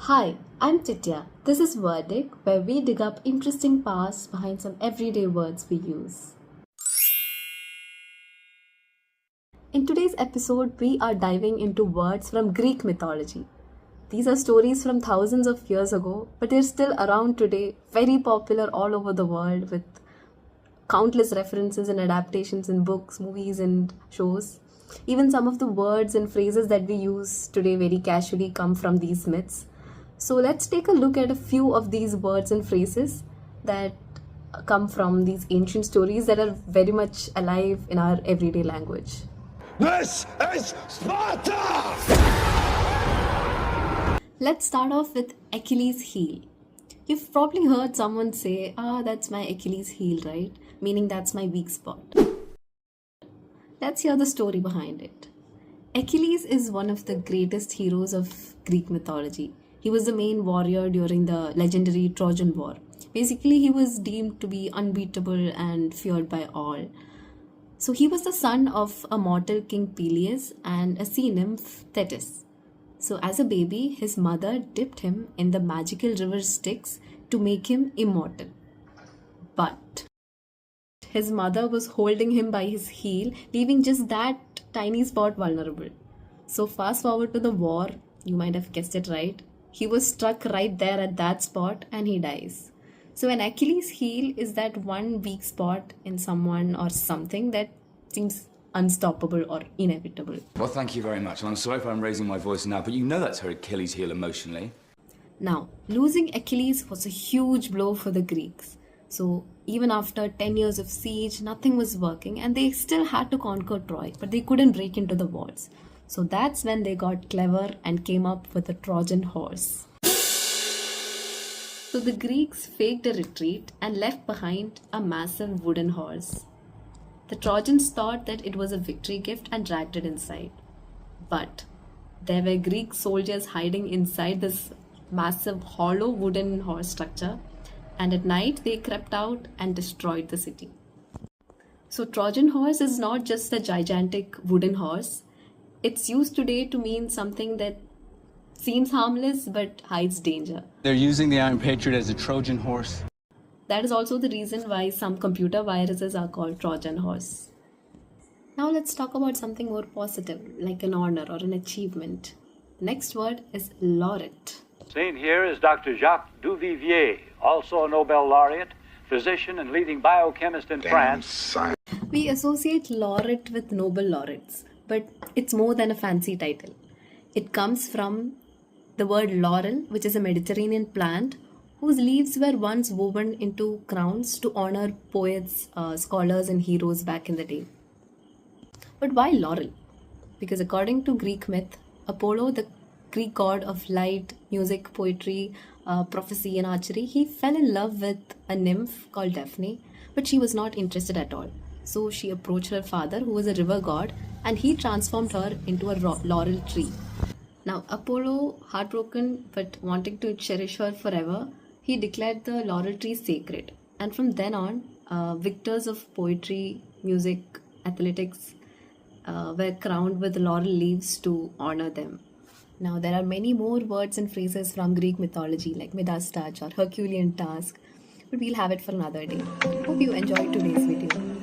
Hi, I'm Titya. This is Verdict, where we dig up interesting paths behind some everyday words we use. In today's episode, we are diving into words from Greek mythology. These are stories from thousands of years ago, but they're still around today, very popular all over the world with countless references and adaptations in books, movies, and shows. Even some of the words and phrases that we use today very casually come from these myths. So let's take a look at a few of these words and phrases that come from these ancient stories that are very much alive in our everyday language. This is Sparta! Let's start off with Achilles' heel. You've probably heard someone say, that's my Achilles' heel, right? Meaning that's my weak spot. Let's hear the story behind it. Achilles is one of the greatest heroes of Greek mythology. He was the main warrior during the legendary Trojan War. Basically, he was deemed to be unbeatable and feared by all. So he was the son of a mortal king Peleus and a sea nymph Thetis. So as a baby, his mother dipped him in the magical river Styx to make him immortal. But his mother was holding him by his heel, leaving just that tiny spot vulnerable. So fast forward to the war, you might have guessed it right. He was struck right there at that spot and he dies. So an Achilles heel is that one weak spot in someone or something that seems unstoppable or inevitable. Well, thank you very much. And I'm sorry if I'm raising my voice now, but you know that's her Achilles heel emotionally. Now, losing Achilles was a huge blow for the Greeks. So even after 10 years of siege, nothing was working and they still had to conquer Troy, but they couldn't break into the walls. So that's when they got clever and came up with the Trojan horse. So the Greeks faked a retreat and left behind a massive wooden horse. The Trojans thought that it was a victory gift and dragged it inside. But there were Greek soldiers hiding inside this massive hollow wooden horse structure, and at night they crept out and destroyed the city. So Trojan horse is not just a gigantic wooden horse. It's used today to mean something that seems harmless but hides danger. They're using the Iron Patriot as a Trojan horse. That is also the reason why some computer viruses are called Trojan horse. Now let's talk about something more positive, like an honor or an achievement. Next word is laureate. Seen here is Dr. Jacques Duvivier, also a Nobel laureate, physician and leading biochemist in France. We associate laureate with Nobel laureates, but it's more than a fancy title. It comes from the word laurel, which is a Mediterranean plant whose leaves were once woven into crowns to honor poets, scholars, and heroes back in the day. But why laurel? Because according to Greek myth, Apollo, the Greek god of light, music, poetry, prophecy, and archery, he fell in love with a nymph called Daphne, but she was not interested at all. So she approached her father, who was a river god, and he transformed her into a laurel tree. Now, Apollo, heartbroken but wanting to cherish her forever, he declared the laurel tree sacred. And from then on, victors of poetry, music, athletics were crowned with laurel leaves to honor them. Now, there are many more words and phrases from Greek mythology like Midas touch or Herculean task, but we'll have it for another day. Hope you enjoyed today's video.